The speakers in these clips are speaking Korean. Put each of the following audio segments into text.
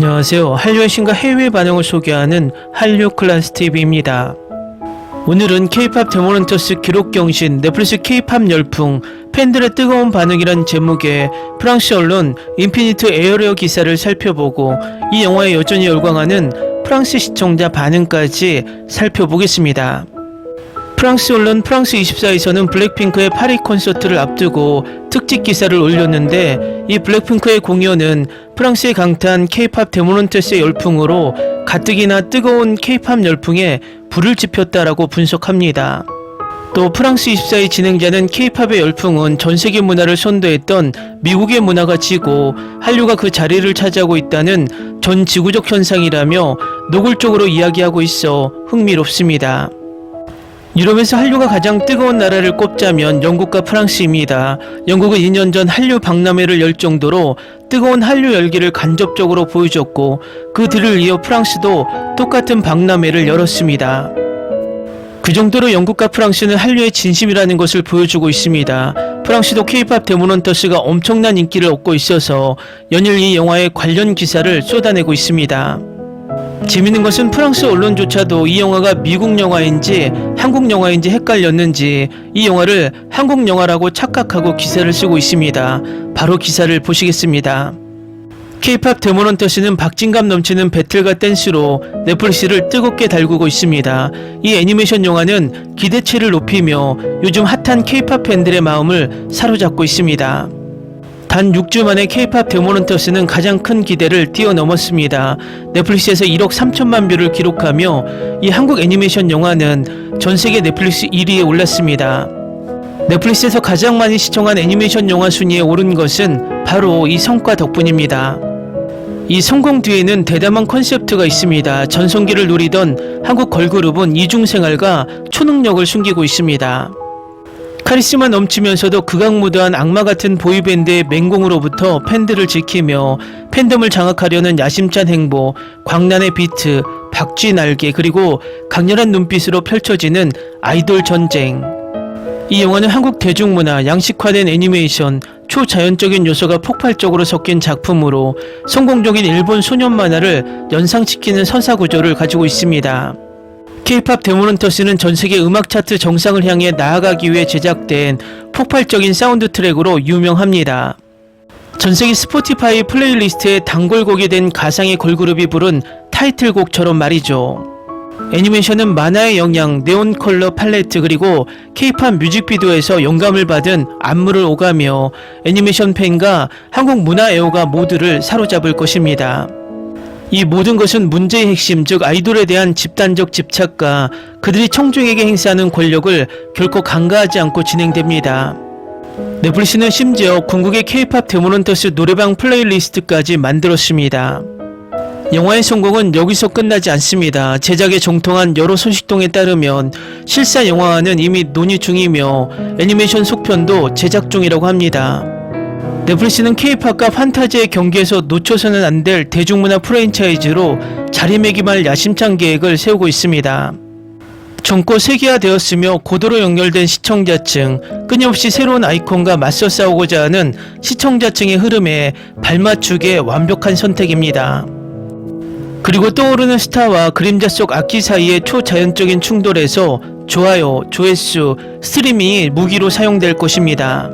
안녕하세요. 한류의 신과 해외 반응을 소개하는 한류 클래스TV입니다. 오늘은 K-POP 데모넌터스 기록경신, 넷플릭스 K-POP 열풍, 팬들의 뜨거운 반응이란 제목의 프랑스 언론 인피니트 에어리어 기사를 살펴보고 이 영화에 여전히 열광하는 프랑스 시청자 반응까지 살펴보겠습니다. 프랑스 언론 프랑스 24에서는 블랙핑크의 파리 콘서트를 앞두고 특집 기사를 올렸는데, 이 블랙핑크의 공연은 프랑스의 강타한 K-POP 데모넌터스의 열풍으로 가뜩이나 뜨거운 K-POP 열풍에 불을 지폈다라고 분석합니다. 또 프랑스 24의 진행자는 K-POP의 열풍은 전세계 문화를 선도했던 미국의 문화가 지고 한류가 그 자리를 차지하고 있다는 전 지구적 현상이라며 노골적으로 이야기하고 있어 흥미롭습니다. 유럽에서 한류가 가장 뜨거운 나라를 꼽자면 영국과 프랑스입니다. 영국은 2년 전 한류 박람회를 열 정도로 뜨거운 한류 열기를 간접적으로 보여줬고, 그 뒤를 이어 프랑스도 똑같은 박람회를 열었습니다. 그 정도로 영국과 프랑스는 한류의 진심이라는 것을 보여주고 있습니다. 프랑스도 K-POP 데모넌터스가 엄청난 인기를 얻고 있어서 연일 이 영화의 관련 기사를 쏟아내고 있습니다. 재밌는 것은 프랑스 언론조차도 이 영화가 미국 영화인지 한국 영화인지 헷갈렸는지 이 영화를 한국 영화라고 착각하고 기사를 쓰고 있습니다. 바로 기사를 보시겠습니다. K-POP 데모넌터스는 박진감 넘치는 배틀과 댄스로 넷플릭스를 뜨겁게 달구고 있습니다. 이 애니메이션 영화는 기대치를 높이며 요즘 핫한 K-POP 팬들의 마음을 사로잡고 있습니다. 단 6주 만에 K-POP 데모넌터스는 가장 큰 기대를 뛰어넘었습니다. 넷플릭스에서 1억 3천만 뷰를 기록하며 이 한국 애니메이션 영화는 전세계 넷플릭스 1위에 올랐습니다. 넷플릭스에서 가장 많이 시청한 애니메이션 영화 순위에 오른 것은 바로 이 성과 덕분입니다. 이 성공 뒤에는 대담한 컨셉트가 있습니다. 전성기를 누리던 한국 걸그룹은 이중생활과 초능력을 숨기고 있습니다. 카리스마 넘치면서도 극악무도한 악마같은 보이밴드의 맹공으로부터 팬들을 지키며 팬덤을 장악하려는 야심찬 행보, 광란의 비트, 박쥐 날개, 그리고 강렬한 눈빛으로 펼쳐지는 아이돌 전쟁. 이 영화는 한국 대중문화, 양식화된 애니메이션, 초자연적인 요소가 폭발적으로 섞인 작품으로 성공적인 일본 소년 만화를 연상시키는 서사구조를 가지고 있습니다. K-POP 데모넌터스는 전세계 음악 차트 정상을 향해 나아가기 위해 제작된 폭발적인 사운드 트랙으로 유명합니다. 전세계 스포티파이 플레이리스트에 단골곡이 된 가상의 걸그룹이 부른 타이틀곡처럼 말이죠. 애니메이션은 만화의 영향, 네온 컬러 팔레트, 그리고 K-POP 뮤직비디오에서 영감을 받은 안무를 오가며 애니메이션 팬과 한국 문화 애호가 모두를 사로잡을 것입니다. 이 모든 것은 문제의 핵심, 즉 아이돌에 대한 집단적 집착과 그들이 청중에게 행사하는 권력을 결코 간과하지 않고 진행됩니다. 넷플릭스는 심지어 궁극의 K-POP 데모넌터스 노래방 플레이리스트까지 만들었습니다. 영화의 성공은 여기서 끝나지 않습니다. 제작에 정통한 여러 소식통에 따르면 실사 영화화는 이미 논의 중이며 애니메이션 속편도 제작 중이라고 합니다. 넷플릭스는 K-POP과 판타지의 경계에서 놓쳐서는 안 될 대중문화 프랜차이즈로 자리매김할 야심찬 계획을 세우고 있습니다. 젊고 세계화되었으며 고도로 연결된 시청자층, 끊임없이 새로운 아이콘과 맞서 싸우고자 하는 시청자층의 흐름에 발맞추기에 완벽한 선택입니다. 그리고 떠오르는 스타와 그림자 속 악기 사이의 초자연적인 충돌에서 좋아요, 조회수, 스트리밍이 무기로 사용될 것입니다.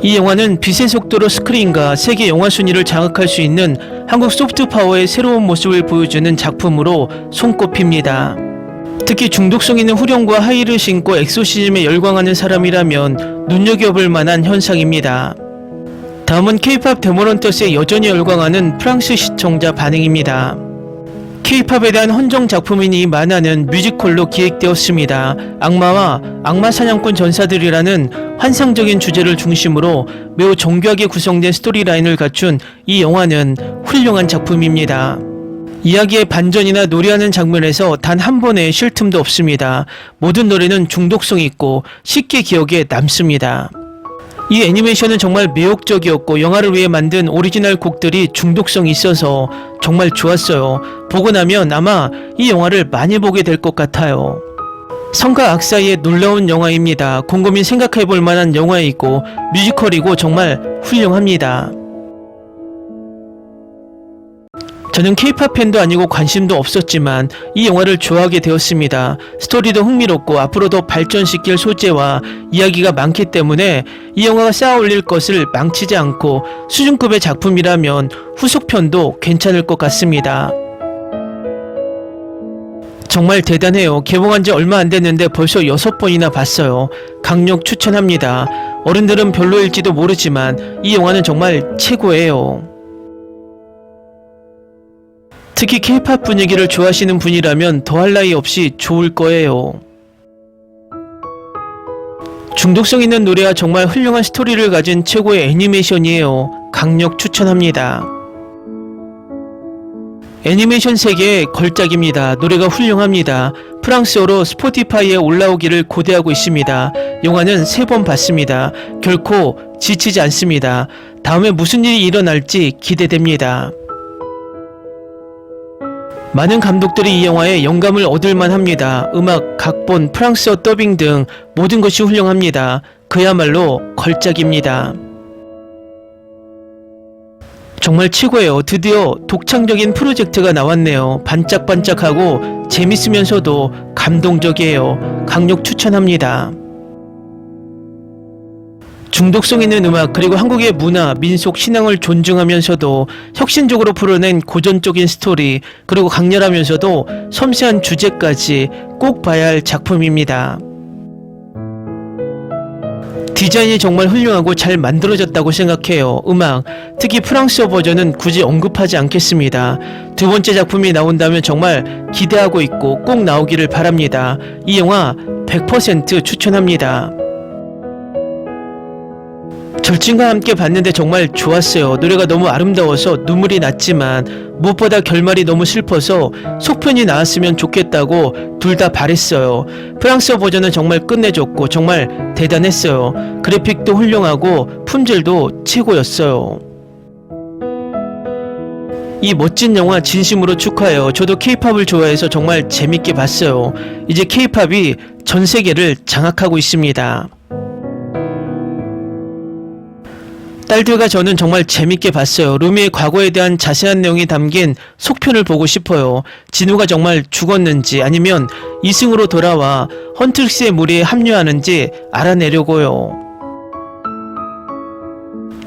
이 영화는 빛의 속도로 스크린과 세계 영화 순위를 장악할 수 있는 한국 소프트파워의 새로운 모습을 보여주는 작품으로 손꼽힙니다. 특히 중독성 있는 후렴과 하이를 신고 엑소시즘에 열광하는 사람이라면 눈여겨볼 만한 현상입니다. 다음은 K-POP 데모넌터스에 여전히 열광하는 프랑스 시청자 반응입니다. K-POP에 대한 헌정 작품인 이 만화는 뮤지컬로 기획되었습니다. 악마와 악마 사냥꾼 전사들이라는 환상적인 주제를 중심으로 매우 정교하게 구성된 스토리라인을 갖춘 이 영화는 훌륭한 작품입니다. 이야기의 반전이나 노래하는 장면에서 단 한 번의 쉴 틈도 없습니다. 모든 노래는 중독성 있고 쉽게 기억에 남습니다. 이 애니메이션은 정말 매혹적이었고 영화를 위해 만든 오리지널 곡들이 중독성이 있어서 정말 좋았어요. 보고 나면 아마 이 영화를 많이 보게 될 것 같아요. 성과 악 사이의 놀라운 영화입니다. 곰곰이 생각해볼 만한 영화이고 뮤지컬이고 정말 훌륭합니다. 저는 K-팝 팬도 아니고 관심도 없었지만 이 영화를 좋아하게 되었습니다. 스토리도 흥미롭고 앞으로도 발전시킬 소재와 이야기가 많기 때문에 이 영화가 쌓아 올릴 것을 망치지 않고 수준급의 작품이라면 후속편도 괜찮을 것 같습니다. 정말 대단해요. 개봉한 지 얼마 안 됐는데 벌써 6번이나 봤어요. 강력 추천합니다. 어른들은 별로일지도 모르지만 이 영화는 정말 최고예요. 특히 K-팝 분위기를 좋아하시는 분이라면 더할 나위 없이 좋을 거예요. 중독성 있는 노래와 정말 훌륭한 스토리를 가진 최고의 애니메이션이에요. 강력 추천합니다. 애니메이션 세계의 걸작입니다. 노래가 훌륭합니다. 프랑스어로 스포티파이에 올라오기를 고대하고 있습니다. 영화는 3번 봤습니다. 결코 지치지 않습니다. 다음에 무슨 일이 일어날지 기대됩니다. 많은 감독들이 이 영화에 영감을 얻을만 합니다. 음악, 각본, 프랑스어 더빙 등 모든 것이 훌륭합니다. 그야말로 걸작입니다. 정말 최고예요. 드디어 독창적인 프로젝트가 나왔네요. 반짝반짝하고 재밌으면서도 감동적이에요. 강력 추천합니다. 중독성 있는 음악 그리고 한국의 문화, 민속, 신앙을 존중하면서도 혁신적으로 풀어낸 고전적인 스토리 그리고 강렬하면서도 섬세한 주제까지 꼭 봐야 할 작품입니다. 디자인이 정말 훌륭하고 잘 만들어졌다고 생각해요. 음악, 특히 프랑스어 버전은 굳이 언급하지 않겠습니다. 두 번째 작품이 나온다면 정말 기대하고 있고 꼭 나오기를 바랍니다. 이 영화 100% 추천합니다. 절친과 함께 봤는데 정말 좋았어요. 노래가 너무 아름다워서 눈물이 났지만 무엇보다 결말이 너무 슬퍼서 속편이 나왔으면 좋겠다고 둘 다 바랬어요. 프랑스어 버전은 정말 끝내줬고 정말 대단했어요. 그래픽도 훌륭하고 품질도 최고였어요. 이 멋진 영화 진심으로 축하해요. 저도 K-팝을 좋아해서 정말 재밌게 봤어요. 이제 K-팝이 전 세계를 장악하고 있습니다. 딸들과 저는 정말 재밌게 봤어요. 루미의 과거에 대한 자세한 내용이 담긴 속편을 보고 싶어요. 진우가 정말 죽었는지 아니면 이승으로 돌아와 헌트릭스의 무리에 합류하는지 알아내려고요.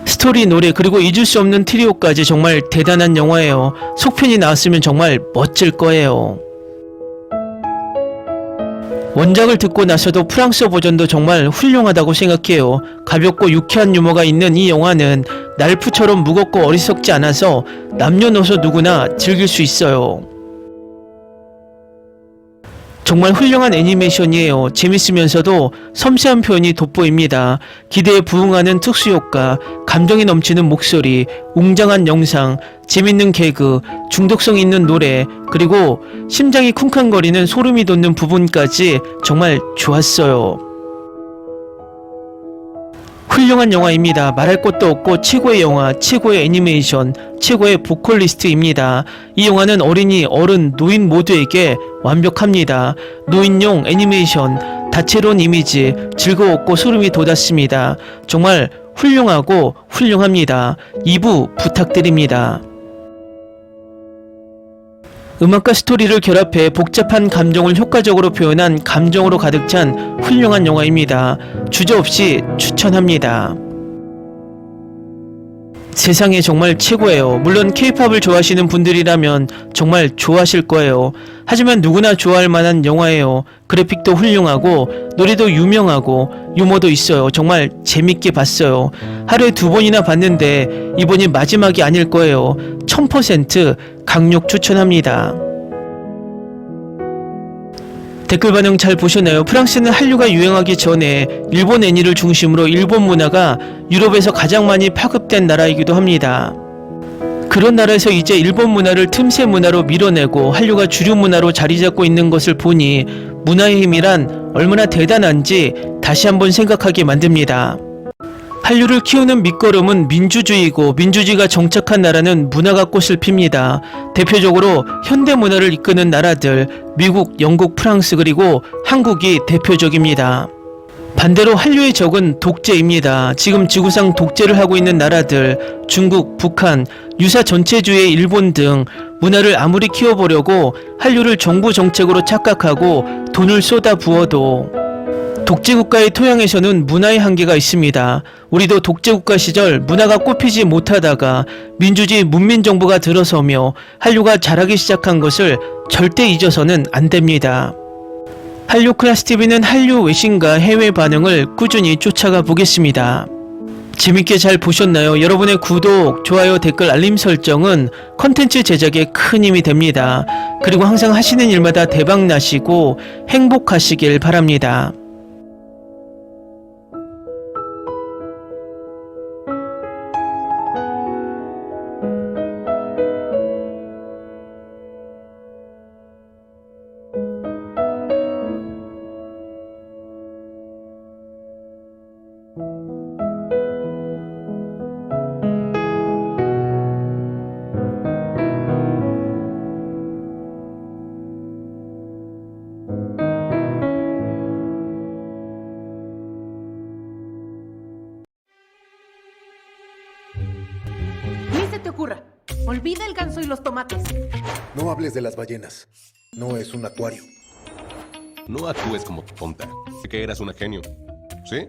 스토리, 노래 그리고 잊을 수 없는 트리오까지 정말 대단한 영화예요. 속편이 나왔으면 정말 멋질 거예요. 원작을 듣고 나서도 프랑스어 버전도 정말 훌륭하다고 생각해요. 가볍고 유쾌한 유머가 있는 이 영화는 날프처럼 무겁고 어리석지 않아서 남녀노소 누구나 즐길 수 있어요. 정말 훌륭한 애니메이션이에요. 재밌으면서도 섬세한 표현이 돋보입니다. 기대에 부응하는 특수효과, 감정이 넘치는 목소리, 웅장한 영상, 재밌는 개그, 중독성 있는 노래, 그리고 심장이 쿵쾅거리는 소름이 돋는 부분까지 정말 좋았어요. 훌륭한 영화입니다. 말할 것도 없고 최고의 영화, 최고의 애니메이션, 최고의 보컬리스트입니다. 이 영화는 어린이, 어른, 노인 모두에게 완벽합니다. 노인용 애니메이션, 다채로운 이미지, 즐거웠고 소름이 돋았습니다. 정말 훌륭하고 훌륭합니다. 2부 부탁드립니다. 음악과 스토리를 결합해 복잡한 감정을 효과적으로 표현한 감정으로 가득 찬 훌륭한 영화입니다. 주저없이 추천합니다. 세상에 정말 최고예요. 물론 K-팝을 좋아하시는 분들이라면 정말 좋아하실 거예요. 하지만 누구나 좋아할 만한 영화예요. 그래픽도 훌륭하고 노래도 유명하고 유머도 있어요. 정말 재밌게 봤어요. 하루에 2번이나 봤는데 이번이 마지막이 아닐 거예요. 1000% 강력 추천합니다. 댓글 반응 잘 보셨나요? 프랑스는 한류가 유행하기 전에 일본 애니를 중심으로 일본 문화가 유럽에서 가장 많이 파급된 나라이기도 합니다. 그런 나라에서 이제 일본 문화를 틈새 문화로 밀어내고 한류가 주류 문화로 자리 잡고 있는 것을 보니 문화의 힘이란 얼마나 대단한지 다시 한번 생각하게 만듭니다. 한류를 키우는 밑거름은 민주주의고 민주주의가 정착한 나라는 문화가 꽃을 핍니다. 대표적으로 현대 문화를 이끄는 나라들 미국, 영국, 프랑스 그리고 한국이 대표적입니다. 반대로 한류의 적은 독재입니다. 지금 지구상 독재를 하고 있는 나라들, 중국, 북한, 유사 전체주의 일본 등 문화를 아무리 키워보려고 한류를 정부 정책으로 착각하고 돈을 쏟아 부어도 독재국가의 토양에서는 문화의 한계가 있습니다. 우리도 독재국가 시절 문화가 꽃피지 못하다가 민주주의 문민정부가 들어서며 한류가 자라기 시작한 것을 절대 잊어서는 안 됩니다. 한류 클래스 TV는 한류 외신과 해외 반응을 꾸준히 쫓아가 보겠습니다. 재밌게 잘 보셨나요? 여러분의 구독, 좋아요, 댓글, 알림 설정은 컨텐츠 제작에 큰 힘이 됩니다. 그리고 항상 하시는 일마다 대박 나시고 행복하시길 바랍니다. Ni se te ocurra. Olvida el ganso y los tomates. No hables de las ballenas. No es un acuario. No actúes como tonta. Que eras una genio. ¿Sí?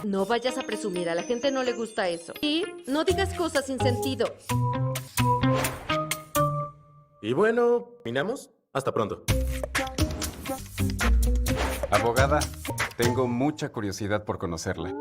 No vayas a presumir, a la gente no le gusta eso. Y no digas cosas sin sentido. Y bueno, ¿terminamos? Hasta pronto. Abogada, tengo mucha curiosidad por conocerla.